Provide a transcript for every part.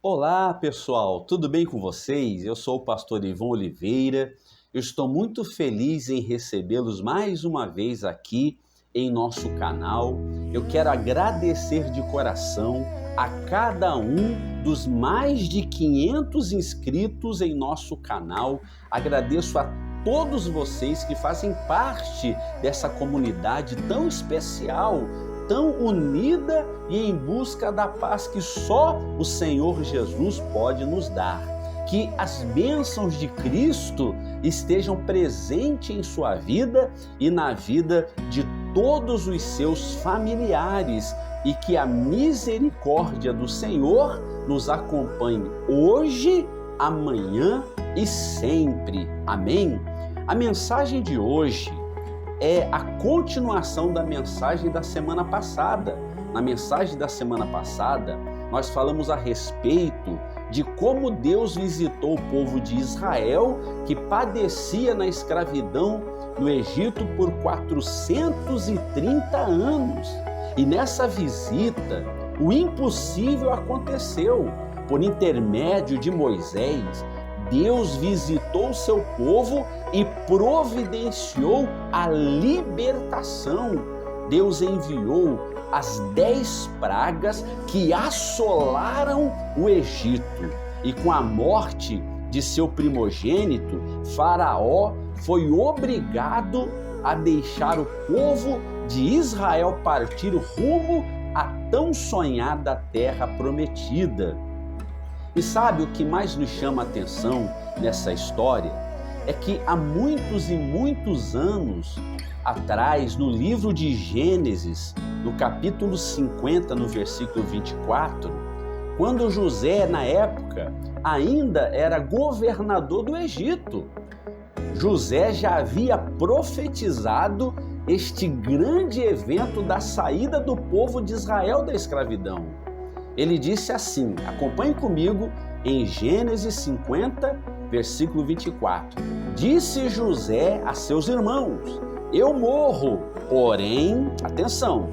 Olá, pessoal, tudo bem com vocês? Eu sou o pastor Ivon Oliveira. Eu estou muito feliz em recebê-los mais uma vez aqui em nosso canal. Eu quero agradecer de coração a cada um dos mais de 500 inscritos em nosso canal. Agradeço a todos vocês que fazem parte dessa comunidade tão especial, tão unida e em busca da paz que só o Senhor Jesus pode nos dar. Que as bênçãos de Cristo estejam presentes em sua vida e na vida de todos os seus familiares e que a misericórdia do Senhor nos acompanhe hoje, amanhã e sempre. Amém? A mensagem de hoje é a continuação da mensagem da semana passada. Na mensagem da semana passada, nós falamos a respeito de como Deus visitou o povo de Israel, que padecia na escravidão no Egito por 430 anos. E nessa visita, o impossível aconteceu. Por intermédio de Moisés, Deus visitou o seu povo e providenciou a libertação. Deus enviou as 10 pragas que assolaram o Egito. E com a morte de seu primogênito, Faraó foi obrigado a deixar o povo de Israel partir rumo à tão sonhada terra prometida. E sabe o que mais nos chama a atenção nessa história? É que há muitos e muitos anos atrás, no livro de Gênesis, no capítulo 50, no versículo 24, quando José, na época, ainda era governador do Egito, José já havia profetizado este grande evento da saída do povo de Israel da escravidão. Ele disse assim, acompanhe comigo em Gênesis 50, versículo 24. Disse José a seus irmãos, eu morro, porém, atenção,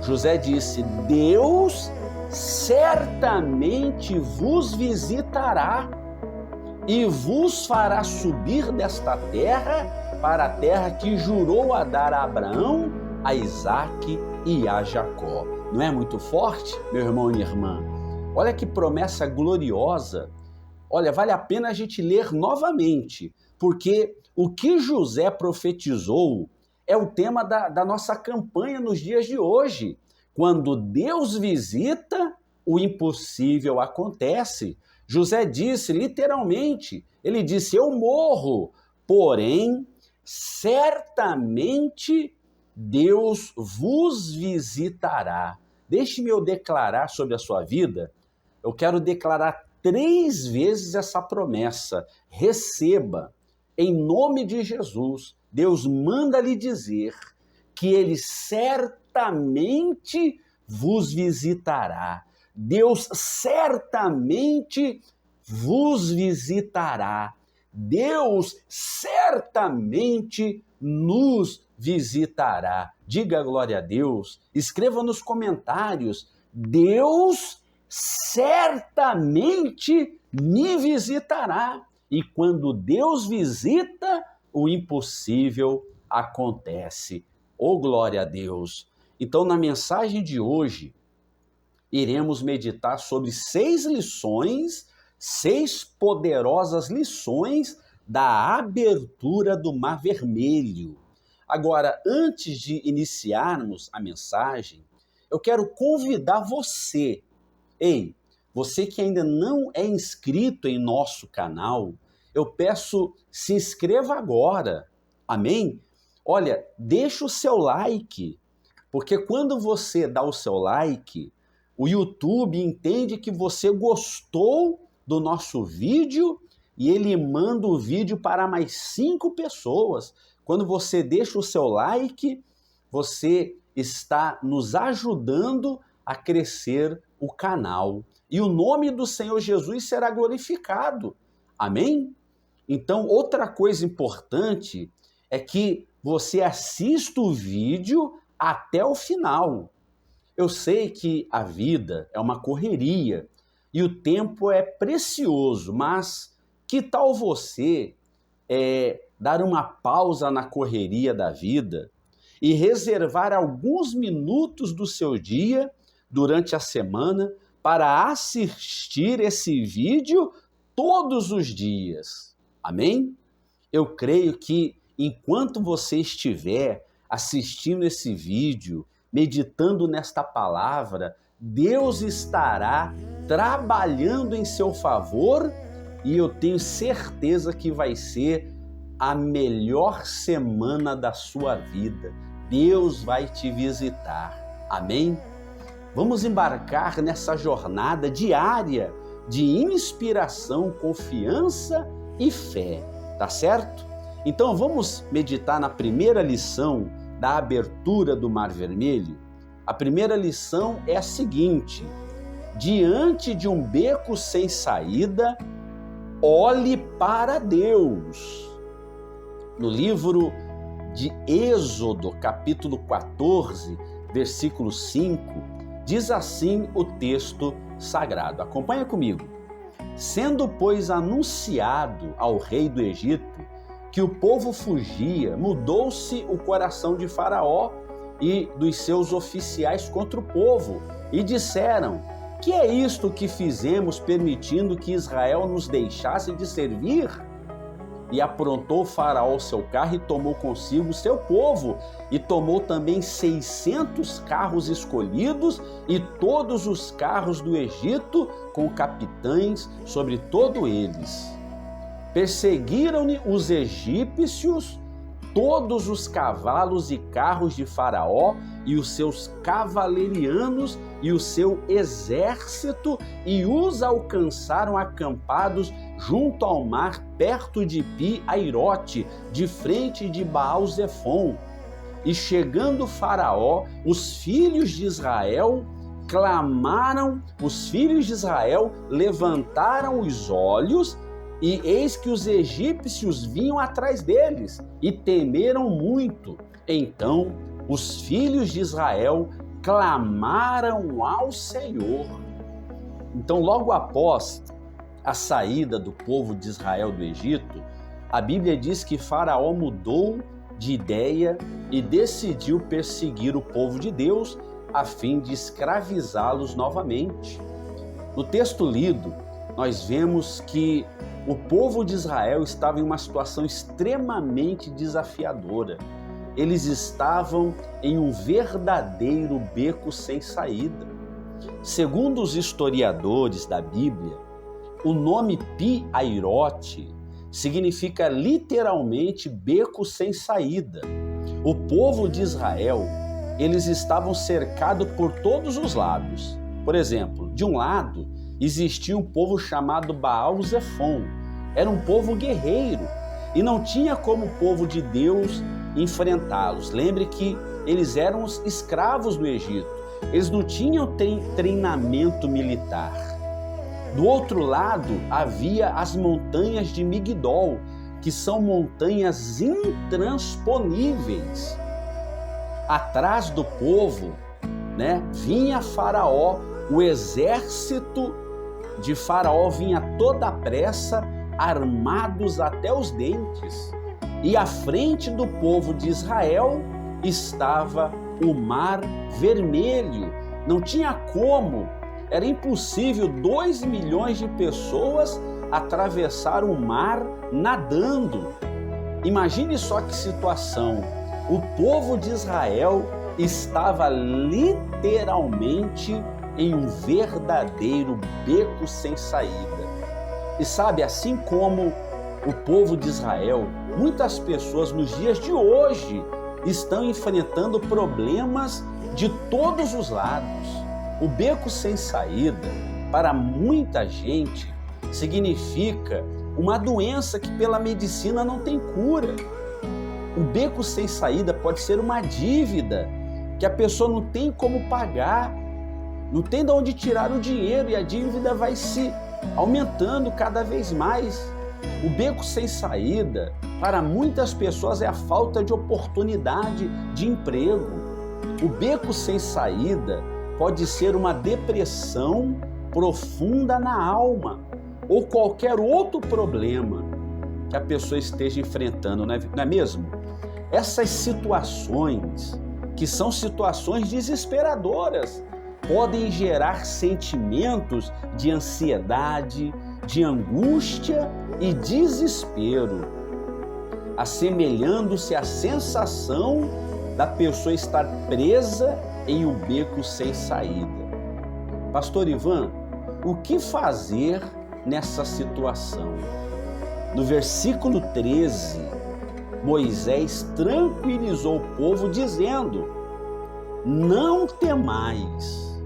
José disse, Deus certamente vos visitará e vos fará subir desta terra para a terra que jurou a dar a Abraão, a Isaque e a Jacó. Não é muito forte, meu irmão e minha irmã? Olha que promessa gloriosa. Olha, vale a pena a gente ler novamente, porque o que José profetizou é o tema da nossa campanha nos dias de hoje. Quando Deus visita, o impossível acontece. José disse literalmente, ele disse, eu morro, porém, certamente Deus vos visitará. Deixe-me eu declarar sobre a sua vida. Eu quero declarar 3 vezes essa promessa. Receba, em nome de Jesus. Deus manda lhe dizer que Ele certamente vos visitará. Deus certamente vos visitará. Deus certamente nos visitará. Diga glória a Deus. Escreva nos comentários. Deus certamente me visitará. E quando Deus visita, o impossível acontece. Oh, glória a Deus! Então, na mensagem de hoje, iremos meditar sobre 6 lições, 6 poderosas lições da abertura do Mar Vermelho. Agora, antes de iniciarmos a mensagem, eu quero convidar você, você que ainda não é inscrito em nosso canal, eu peço, se inscreva agora, amém? Olha, deixa o seu like, porque quando você dá o seu like, o YouTube entende que você gostou do nosso vídeo e ele manda o vídeo para mais 5 pessoas. Quando você deixa o seu like, você está nos ajudando a crescer o canal. E o nome do Senhor Jesus será glorificado. Amém? Então, outra coisa importante é que você assista o vídeo até o final. Eu sei que a vida é uma correria, e o tempo é precioso, mas que tal você dar uma pausa na correria da vida e reservar alguns minutos do seu dia durante a semana para assistir esse vídeo todos os dias? Amém? Eu creio que enquanto você estiver assistindo esse vídeo, meditando nesta palavra, Deus estará trabalhando em seu favor e eu tenho certeza que vai ser a melhor semana da sua vida. Deus vai te visitar. Amém? Vamos embarcar nessa jornada diária de inspiração, confiança e fé, tá certo? Então vamos meditar na primeira lição da abertura do Mar Vermelho. A primeira lição é a seguinte: diante de um beco sem saída, olhe para Deus. No livro de Êxodo, capítulo 14, versículo 5, diz assim o texto sagrado. Acompanha comigo. Sendo, pois, anunciado ao rei do Egito que o povo fugia, mudou-se o coração de Faraó e dos seus oficiais contra o povo, e disseram: que é isto que fizemos, permitindo que Israel nos deixasse de servir? E aprontou Faraó seu carro e tomou consigo seu povo, e tomou também 600 carros escolhidos e todos os carros do Egito, com capitães sobre todos eles. Perseguiram-lhe os egípcios, todos os cavalos e carros de Faraó e os seus cavalerianos e o seu exército, e os alcançaram acampados junto ao mar, perto de Pi-Airote, de frente de Baal-Zefon. E chegando Faraó, os filhos de Israel clamaram, os filhos de Israel levantaram os olhos, e eis que os egípcios vinham atrás deles, e temeram muito. Então os filhos de Israel clamaram ao Senhor. Então, logo após a saída do povo de Israel do Egito, a Bíblia diz que Faraó mudou de ideia e decidiu perseguir o povo de Deus a fim de escravizá-los novamente. No texto lido, nós vemos que o povo de Israel estava em uma situação extremamente desafiadora. Eles estavam em um verdadeiro beco sem saída. Segundo os historiadores da Bíblia, o nome Pi-Airote significa literalmente beco sem saída. O povo de Israel, eles estavam cercados por todos os lados. Por exemplo, de um lado, existia um povo chamado Baal-Zefon. Era um povo guerreiro e não tinha como o povo de Deus enfrentá-los. Lembre que eles eram os escravos do Egito. Eles não tinham treinamento militar. Do outro lado, havia as montanhas de Migdol, que são montanhas intransponíveis. Atrás do povo, vinha Faraó, o exército de Faraó vinha toda a pressa, armados até os dentes. E à frente do povo de Israel estava o Mar Vermelho. Não tinha como, era impossível 2 milhões de pessoas atravessar o mar nadando. Imagine só que situação. O povo de Israel estava literalmente em um verdadeiro beco sem saída. E sabe, assim como o povo de Israel, muitas pessoas nos dias de hoje estão enfrentando problemas de todos os lados. O beco sem saída, para muita gente, significa uma doença que pela medicina não tem cura. O beco sem saída pode ser uma dívida que a pessoa não tem como pagar, não tem de onde tirar o dinheiro e a dívida vai se aumentando cada vez mais. O beco sem saída, para muitas pessoas, é a falta de oportunidade de emprego. O beco sem saída pode ser uma depressão profunda na alma ou qualquer outro problema que a pessoa esteja enfrentando, não é mesmo? Essas situações, que são situações desesperadoras, podem gerar sentimentos de ansiedade, de angústia e desespero, assemelhando-se à sensação da pessoa estar presa em um beco sem saída. Pastor Ivan, o que fazer nessa situação? No versículo 13, Moisés tranquilizou o povo dizendo: não temais,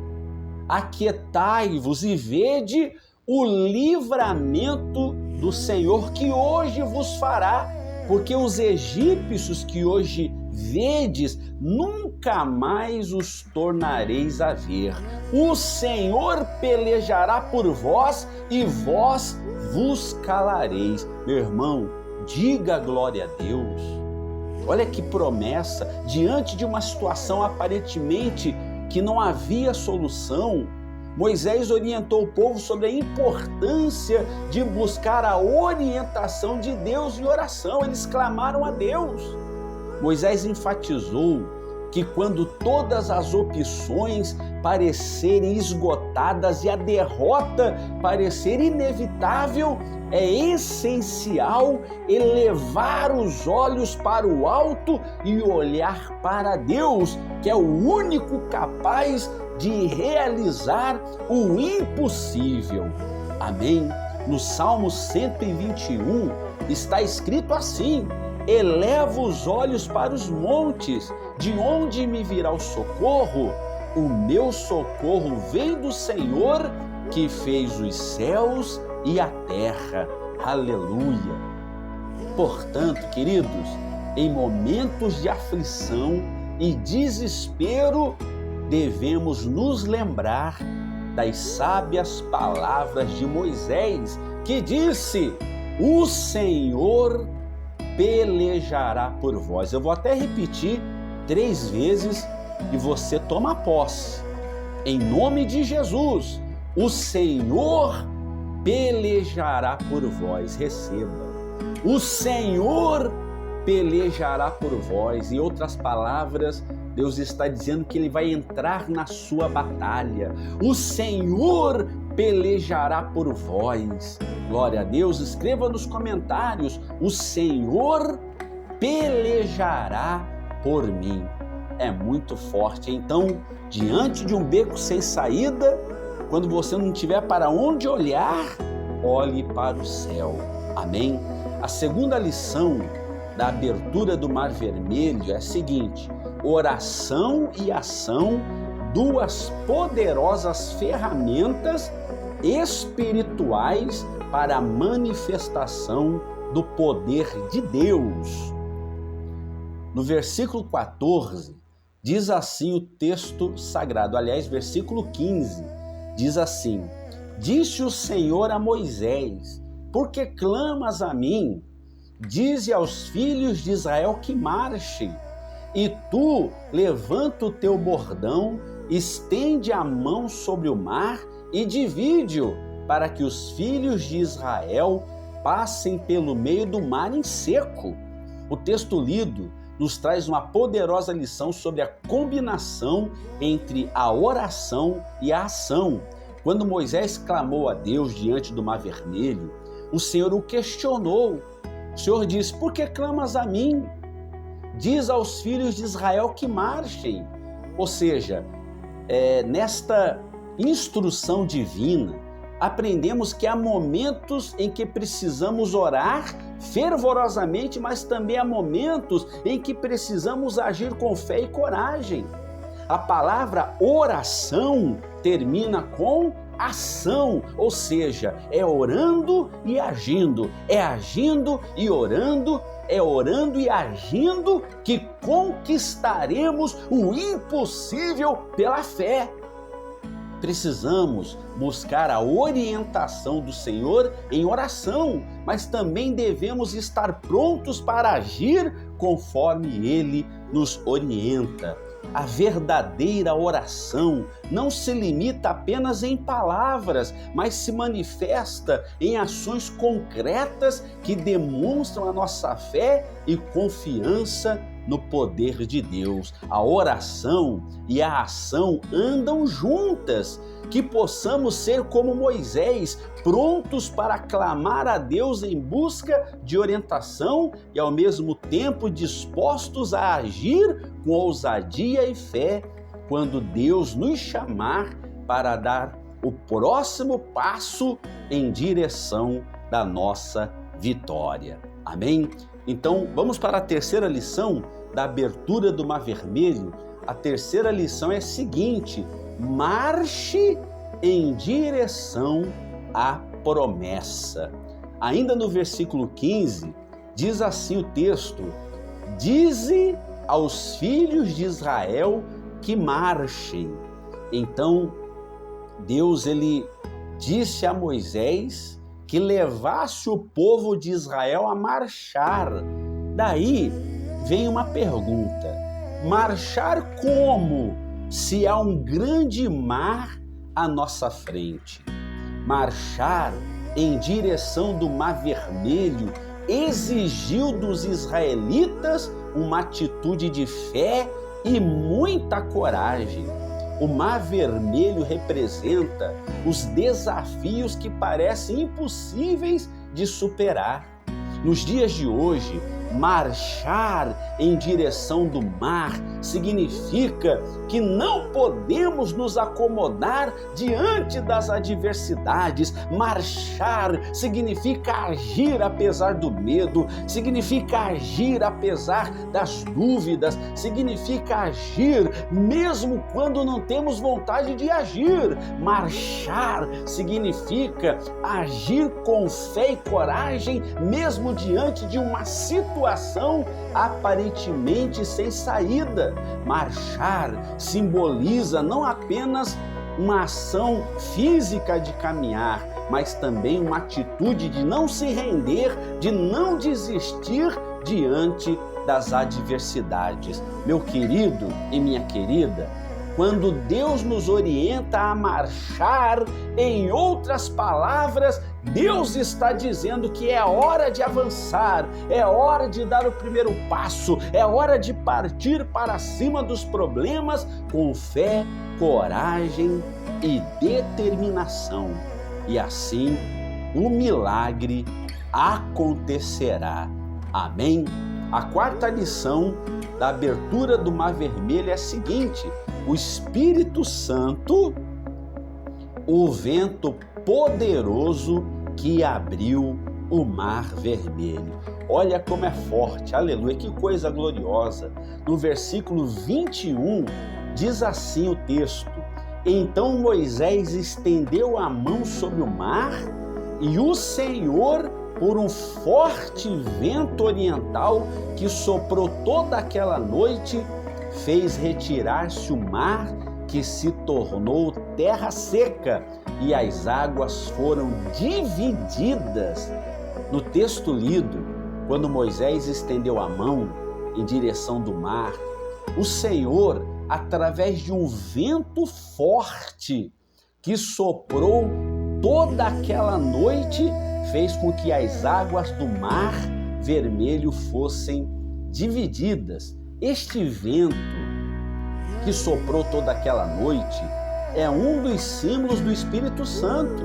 aquietai-vos e vede o livramento do Senhor que hoje vos fará, porque os egípcios que hoje vedes, nunca mais os tornareis a ver. O Senhor pelejará por vós e vós vos calareis. Meu irmão, diga glória a Deus. Olha que promessa, diante de uma situação aparentemente que não havia solução, Moisés orientou o povo sobre a importância de buscar a orientação de Deus em oração. Eles clamaram a Deus. Moisés enfatizou que quando todas as opções parecerem esgotadas e a derrota parecer inevitável, é essencial elevar os olhos para o alto e olhar para Deus, que é o único capaz de realizar o impossível. Amém? No Salmo 121 está escrito assim: eleva os olhos para os montes, de onde me virá o socorro? O meu socorro vem do Senhor, que fez os céus e a terra. Aleluia! Portanto, queridos, em momentos de aflição e desespero, devemos nos lembrar das sábias palavras de Moisés, que disse: o Senhor pelejará por vós. Eu vou até repetir 3 vezes e você toma posse. Em nome de Jesus, o Senhor pelejará por vós. Receba. O Senhor pelejará por vós. Em outras palavras, Deus está dizendo que Ele vai entrar na sua batalha. O Senhor pelejará por vós. Glória a Deus. Escreva nos comentários: o Senhor pelejará por mim. É muito forte. Então, diante de um beco sem saída, quando você não tiver para onde olhar, olhe para o céu. Amém? A segunda lição da abertura do Mar Vermelho é a seguinte: oração e ação, 2 poderosas ferramentas espirituais para a manifestação do poder de Deus. No versículo 14, diz assim o texto sagrado, aliás, versículo 15, diz assim: disse o Senhor a Moisés: por que clamas a mim? Dize aos filhos de Israel que marchem. E tu, levanta o teu bordão, estende a mão sobre o mar e divide-o, para que os filhos de Israel passem pelo meio do mar em seco. O texto lido nos traz uma poderosa lição sobre a combinação entre a oração e a ação. Quando Moisés clamou a Deus diante do Mar Vermelho, o Senhor o questionou. O Senhor disse: por que clamas a mim? Diz aos filhos de Israel que marchem. Ou seja, nesta instrução divina, aprendemos que há momentos em que precisamos orar fervorosamente, mas também há momentos em que precisamos agir com fé e coragem. A palavra oração termina com ação, ou seja, é orando e agindo, é agindo e orando, é orando e agindo que conquistaremos o impossível pela fé. Precisamos buscar a orientação do Senhor em oração, mas também devemos estar prontos para agir conforme Ele nos orienta. A verdadeira oração não se limita apenas em palavras, mas se manifesta em ações concretas que demonstram a nossa fé e confiança no poder de Deus. A oração e a ação andam juntas. Que possamos ser como Moisés, prontos para clamar a Deus em busca de orientação e ao mesmo tempo dispostos a agir com ousadia e fé quando Deus nos chamar para dar o próximo passo em direção da nossa vitória. Amém? Então, vamos para a terceira lição da abertura do Mar Vermelho. A terceira lição é a seguinte: marche em direção à promessa. Ainda no versículo 15, diz assim o texto: dize aos filhos de Israel que marchem. Então, Deus ele disse a Moisés que levasse o povo de Israel a marchar. Daí vem uma pergunta: marchar como, se há um grande mar à nossa frente? Marchar em direção do Mar Vermelho exigiu dos israelitas uma atitude de fé e muita coragem. O Mar Vermelho representa os desafios que parecem impossíveis de superar. Nos dias de hoje, marchar em direção do mar significa que não podemos nos acomodar diante das adversidades. Marchar significa agir apesar do medo, significa agir apesar das dúvidas, significa agir mesmo quando não temos vontade de agir. Marchar significa agir com fé e coragem mesmo diante de uma situação aparentemente sem saída. Marchar simboliza não apenas uma ação física de caminhar, mas também uma atitude de não se render, de não desistir diante das adversidades. Meu querido e minha querida, quando Deus nos orienta a marchar, em outras palavras, Deus está dizendo que é hora de avançar, é hora de dar o primeiro passo, é hora de partir para cima dos problemas com fé, coragem e determinação. E assim, o milagre acontecerá. Amém? A quarta lição da abertura do Mar Vermelho é a seguinte: o Espírito Santo, o vento poderoso que abriu o Mar Vermelho. Olha como é forte, aleluia, que coisa gloriosa. No versículo 21, diz assim o texto: então Moisés estendeu a mão sobre o mar e o Senhor, por um forte vento oriental que soprou toda aquela noite, fez retirar-se o mar, que se tornou terra seca, e as águas foram divididas. No texto lido, quando Moisés estendeu a mão em direção do mar, o Senhor, através de um vento forte que soprou toda aquela noite, fez com que as águas do Mar Vermelho fossem divididas. Este vento que soprou toda aquela noite é um dos símbolos do Espírito Santo.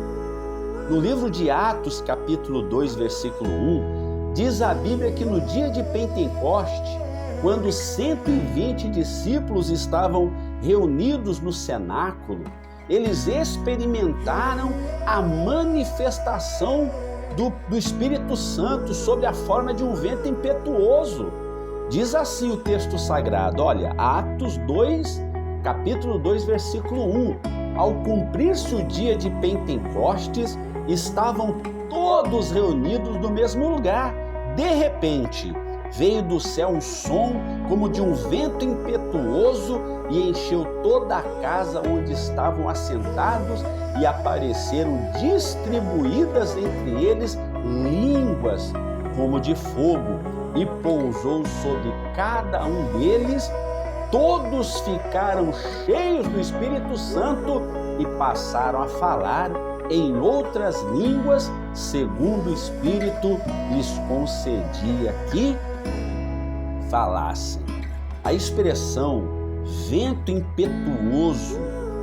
No livro de Atos, capítulo 2, versículo 1, diz a Bíblia que no dia de Pentecoste, quando 120 discípulos estavam reunidos no cenáculo, eles experimentaram a manifestação do Espírito Santo sob a forma de um vento impetuoso. Diz assim o texto sagrado, olha, Atos 2, capítulo 2, versículo 1. Ao cumprir-se o dia de Pentecostes, estavam todos reunidos no mesmo lugar. De repente, veio do céu um som como de um vento impetuoso e encheu toda a casa onde estavam assentados, e apareceram distribuídas entre eles línguas como de fogo, e pousou sobre cada um deles, todos ficaram cheios do Espírito Santo e passaram a falar em outras línguas, segundo o Espírito lhes concedia que falassem. A expressão vento impetuoso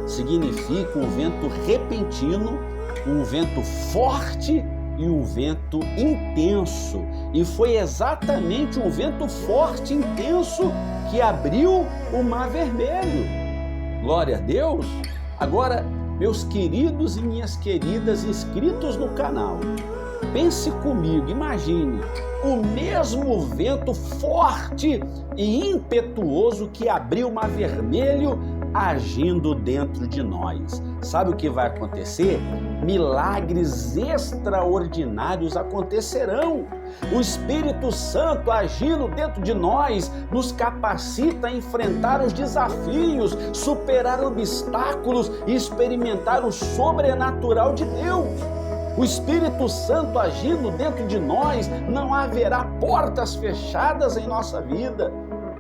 significa um vento repentino, um vento forte e um vento intenso. E foi exatamente um vento forte e intenso que abriu o Mar Vermelho. Glória a Deus! Agora, meus queridos e minhas queridas inscritos no canal, pense comigo, imagine o mesmo vento forte e impetuoso que abriu o Mar Vermelho agindo dentro de nós. Sabe o que vai acontecer? Milagres extraordinários acontecerão. O Espírito Santo agindo dentro de nós nos capacita a enfrentar os desafios, superar obstáculos e experimentar o sobrenatural de Deus. O Espírito Santo agindo dentro de nós, não haverá portas fechadas em nossa vida.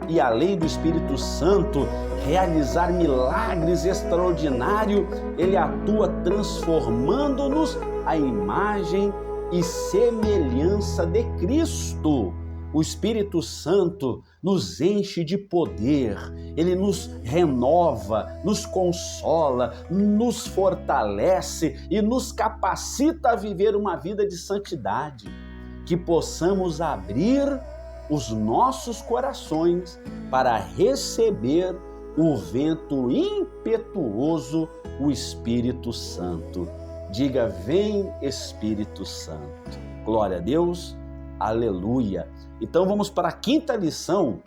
E além do Espírito Santo realizar milagres extraordinários, ele atua transformando-nos à imagem e semelhança de Cristo. O Espírito Santo nos enche de poder, ele nos renova, nos consola, nos fortalece e nos capacita a viver uma vida de santidade. Que possamos abrir os nossos corações para receber o vento impetuoso, o Espírito Santo. Diga: vem, Espírito Santo. Glória a Deus, aleluia. Então vamos para a quinta lição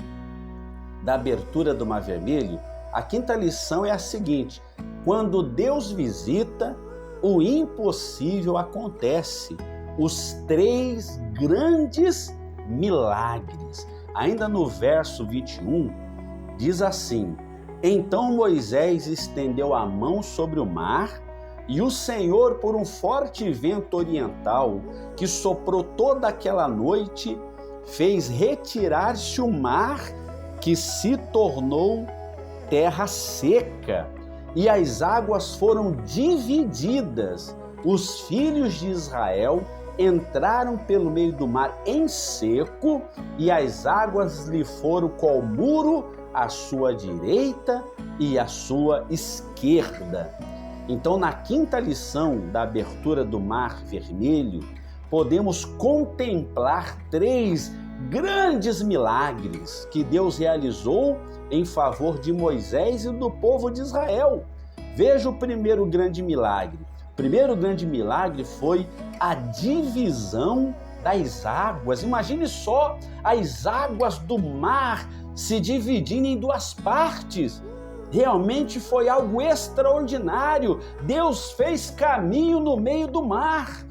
da abertura do Mar Vermelho. A quinta lição é a seguinte: quando Deus visita, o impossível acontece. Os três grandes milagres. Ainda no verso 21, diz assim: então Moisés estendeu a mão sobre o mar, e o Senhor, por um forte vento oriental que soprou toda aquela noite, fez retirar-se o mar, que se tornou terra seca, e as águas foram divididas. Os filhos de Israel entraram pelo meio do mar em seco, e as águas lhe foram qual muro à sua direita e à sua esquerda. Então, na quinta lição da abertura do Mar Vermelho, podemos contemplar três grandes milagres que Deus realizou em favor de Moisés e do povo de Israel. Veja o primeiro grande milagre. O primeiro grande milagre foi a divisão das águas. Imagine só as águas do mar se dividindo em duas partes. Realmente foi algo extraordinário. Deus fez caminho no meio do mar.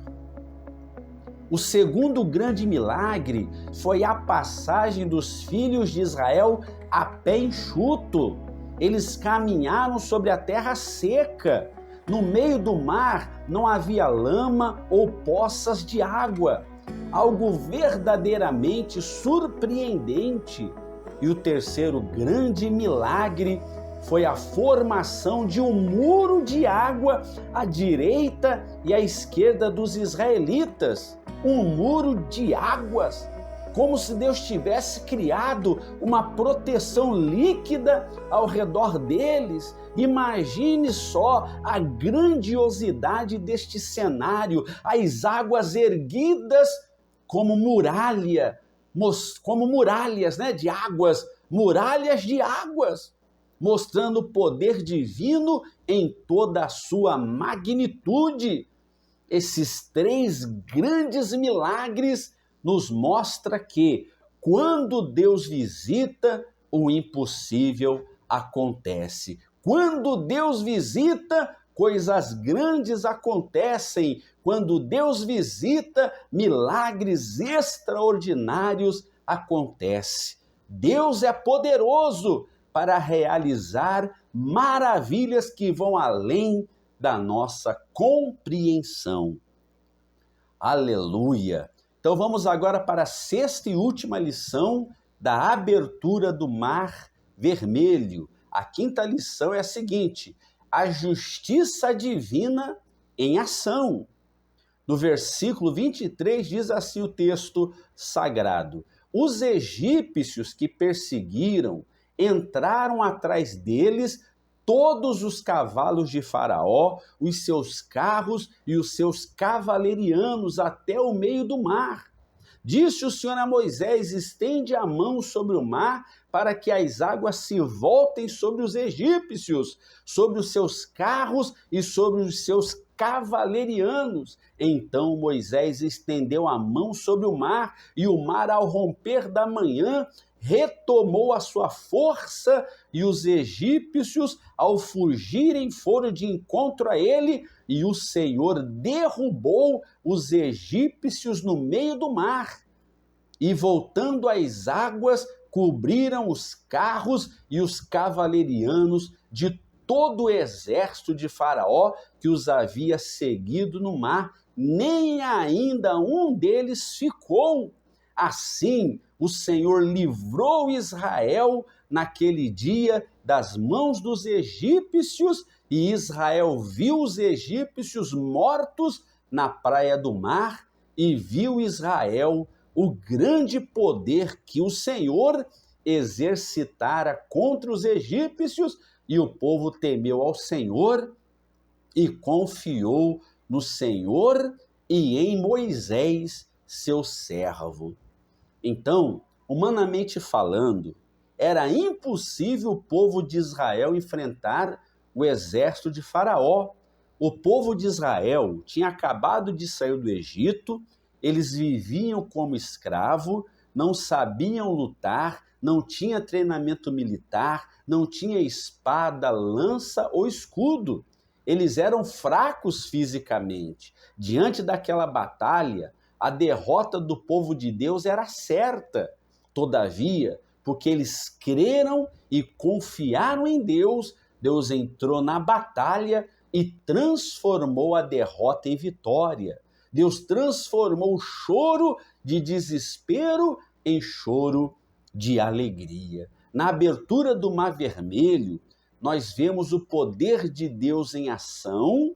O segundo grande milagre foi a passagem dos filhos de Israel a pé enxuto. Eles caminharam sobre a terra seca. No meio do mar não havia lama ou poças de água. Algo verdadeiramente surpreendente. E o terceiro grande milagre foi a formação de um muro de água à direita e à esquerda dos israelitas. Um muro de águas, como se Deus tivesse criado uma proteção líquida ao redor deles. Imagine só a grandiosidade deste cenário, as águas erguidas como muralhas, de águas, muralhas de águas, mostrando o poder divino em toda a sua magnitude. Esses três grandes milagres nos mostram que, quando Deus visita, o impossível acontece. Quando Deus visita, coisas grandes acontecem. Quando Deus visita, milagres extraordinários acontecem. Deus é poderoso para realizar maravilhas que vão além da nossa compreensão. Aleluia! Então vamos agora para a sexta e última lição da abertura do Mar Vermelho. A quinta lição é a seguinte: a justiça divina em ação. No versículo 23 diz assim o texto sagrado: os egípcios que perseguiram entraram atrás deles todos os cavalos de Faraó, os seus carros e os seus cavalerianos até o meio do mar. Disse o Senhor a Moisés: estende a mão sobre o mar para que as águas se voltem sobre os egípcios, sobre os seus carros e sobre os seus cavalerianos. Então Moisés estendeu a mão sobre o mar, e o mar, ao romper da manhã, retomou a sua força, e os egípcios, ao fugirem, foram de encontro a ele, e o Senhor derrubou os egípcios no meio do mar. E voltando as águas, cobriram os carros e os cavalerianos de todo o exército de Faraó que os havia seguido no mar, nem ainda um deles ficou. Assim, o Senhor livrou Israel naquele dia das mãos dos egípcios, e Israel viu os egípcios mortos na praia do mar, e viu Israel o grande poder que o Senhor exercitara contra os egípcios, e o povo temeu ao Senhor e confiou no Senhor e em Moisés, seu servo. Então, humanamente falando, era impossível o povo de Israel enfrentar o exército de Faraó. O povo de Israel tinha acabado de sair do Egito, eles viviam como escravo, não sabiam lutar, não tinha treinamento militar, não tinha espada, lança ou escudo. Eles eram fracos fisicamente. Diante daquela batalha, a derrota do povo de Deus era certa. Todavia, porque eles creram e confiaram em Deus, Deus entrou na batalha e transformou a derrota em vitória. Deus transformou o choro de desespero em choro de alegria. Na abertura do Mar Vermelho, nós vemos o poder de Deus em ação,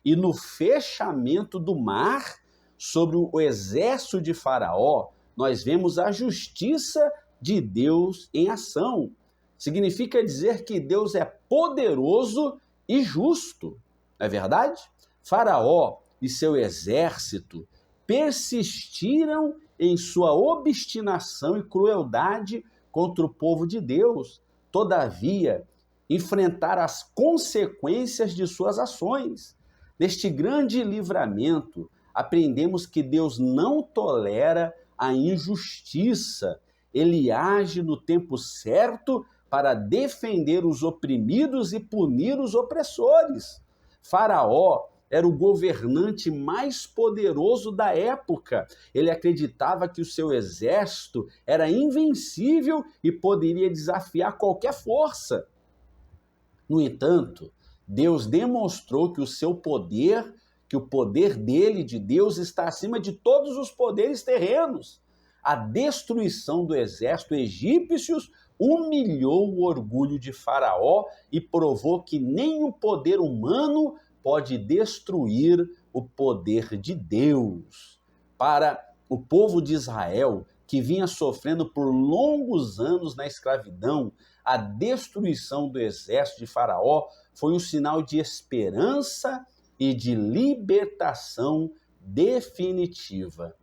e no fechamento do mar sobre o exército de Faraó, nós vemos a justiça de Deus em ação. Significa dizer que Deus é poderoso e justo, não é verdade? Faraó e seu exército persistiram em sua obstinação e crueldade contra o povo de Deus. Todavia, enfrentaram as consequências de suas ações. Neste grande livramento, aprendemos que Deus não tolera a injustiça. Ele age no tempo certo para defender os oprimidos e punir os opressores. Faraó era o governante mais poderoso da época. Ele acreditava que o seu exército era invencível e poderia desafiar qualquer força. No entanto, Deus demonstrou que o poder dele, de Deus, está acima de todos os poderes terrenos. A destruição do exército egípcio humilhou o orgulho de Faraó e provou que nenhum poder humano pode destruir o poder de Deus. Para o povo de Israel, que vinha sofrendo por longos anos na escravidão, a destruição do exército de Faraó foi um sinal de esperança e de libertação definitiva.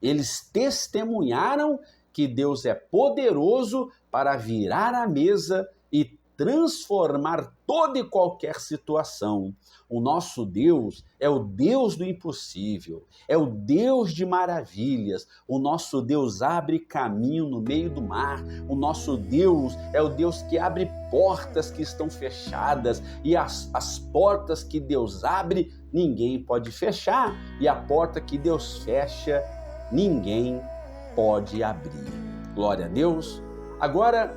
Eles testemunharam que Deus é poderoso para virar a mesa e transformar toda e qualquer situação. O nosso Deus é o Deus do impossível, é o Deus de maravilhas. O nosso Deus abre caminho no meio do mar. O nosso Deus é o Deus que abre portas que estão fechadas, e as portas que Deus abre, ninguém pode fechar, e a porta que Deus fecha, ninguém pode abrir. Glória a Deus. Agora,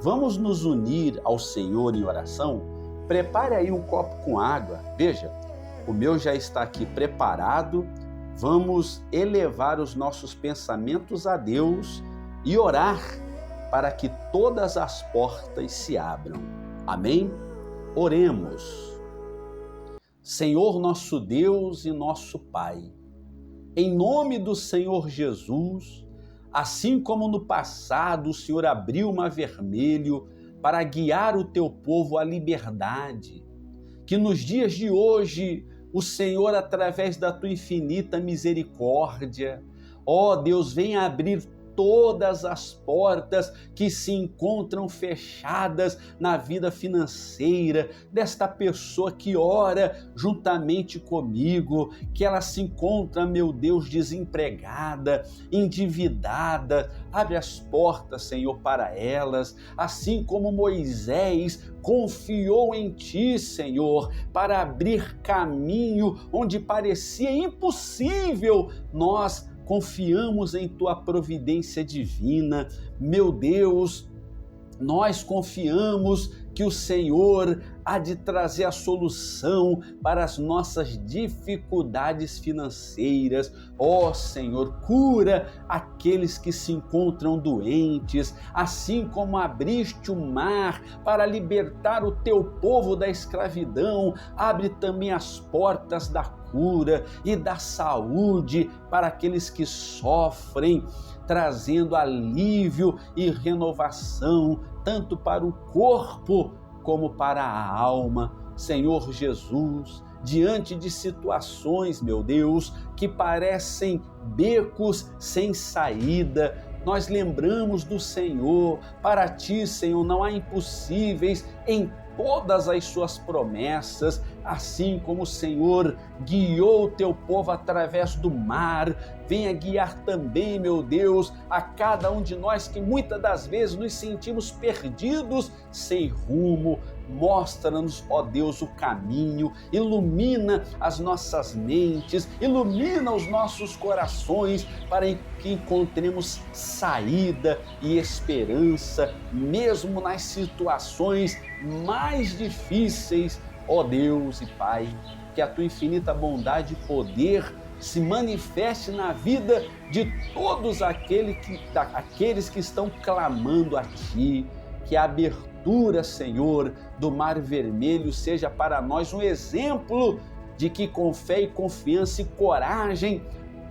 vamos nos unir ao Senhor em oração? Prepare aí um copo com água. Veja, o meu já está aqui preparado. Vamos elevar os nossos pensamentos a Deus e orar para que todas as portas se abram. Amém? Oremos. Senhor nosso Deus e nosso Pai, em nome do Senhor Jesus, assim como no passado o Senhor abriu o mar vermelho para guiar o teu povo à liberdade, que nos dias de hoje o Senhor, através da tua infinita misericórdia, ó Deus, venha abrir todas as portas que se encontram fechadas na vida financeira desta pessoa que ora juntamente comigo, que ela se encontra, meu Deus, desempregada, endividada. Abre as portas, Senhor, para elas, assim como Moisés confiou em Ti, Senhor, para abrir caminho onde parecia impossível. Nós confiamos em Tua providência divina, meu Deus. Nós confiamos que o Senhor há de trazer a solução para as nossas dificuldades financeiras. Ó Senhor, cura aqueles que se encontram doentes, assim como abriste o mar para libertar o teu povo da escravidão, abre também as portas da cura e da saúde para aqueles que sofrem, trazendo alívio e renovação, tanto para o corpo como para a alma. Senhor Jesus, diante de situações, meu Deus, que parecem becos sem saída, nós lembramos do Senhor. Para Ti, Senhor, não há impossíveis em todas as suas promessas, assim como o Senhor guiou o teu povo através do mar, venha guiar também, meu Deus, a cada um de nós que muitas das vezes nos sentimos perdidos, sem rumo. Mostra-nos, ó Deus, o caminho, ilumina as nossas mentes, ilumina os nossos corações para que encontremos saída e esperança, mesmo nas situações mais difíceis. Ó Deus e Pai, que a Tua infinita bondade e poder se manifeste na vida de todos aqueles que estão clamando a Ti, que a abertura, Senhor, do Mar Vermelho seja para nós um exemplo de que com fé e confiança e coragem,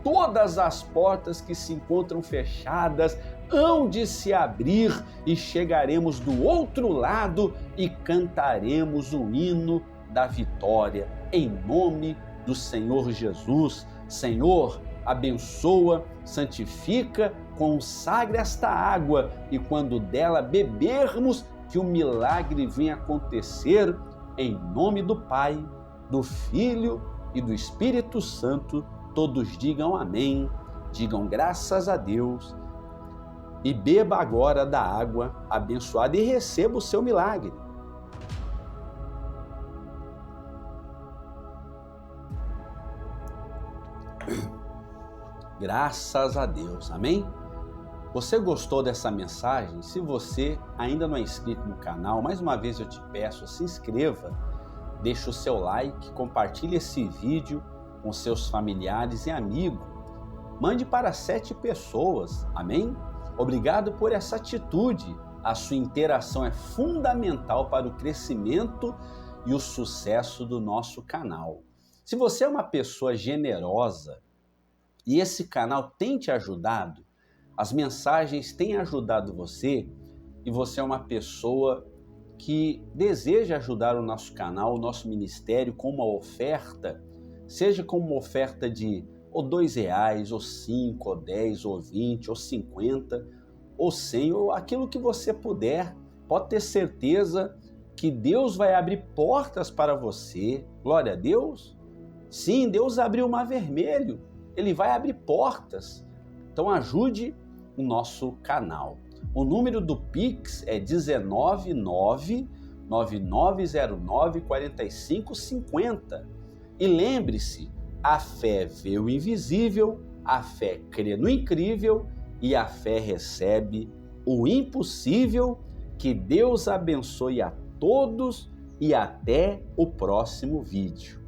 todas as portas que se encontram fechadas hão de se abrir e chegaremos do outro lado e cantaremos o hino da vitória. Em nome do Senhor Jesus. Senhor, abençoa, santifica, consagre esta água e quando dela bebermos, que o milagre venha acontecer. Em nome do Pai, do Filho e do Espírito Santo. Todos digam amém, digam graças a Deus e beba agora da água abençoada e receba o seu milagre. Graças a Deus, amém? Você gostou dessa mensagem? Se você ainda não é inscrito no canal, mais uma vez eu te peço, se inscreva, deixe o seu like, compartilhe esse vídeo com seus familiares e amigos. Mande para 7 pessoas, amém? Obrigado por essa atitude. A sua interação é fundamental para o crescimento e o sucesso do nosso canal. Se você é uma pessoa generosa e esse canal tem te ajudado, as mensagens têm ajudado você e você é uma pessoa que deseja ajudar o nosso canal, o nosso ministério com uma oferta, seja com uma oferta de ou R$2, ou 5, ou 10, ou 20, ou 50, ou 100, ou aquilo que você puder, pode ter certeza que Deus vai abrir portas para você. Glória a Deus. Sim, Deus abriu o mar vermelho, Ele vai abrir portas. Então ajude o nosso canal. O número do Pix é 19999094550. E lembre-se, a fé vê o invisível, a fé crê no incrível e a fé recebe o impossível. Que Deus abençoe a todos e até o próximo vídeo.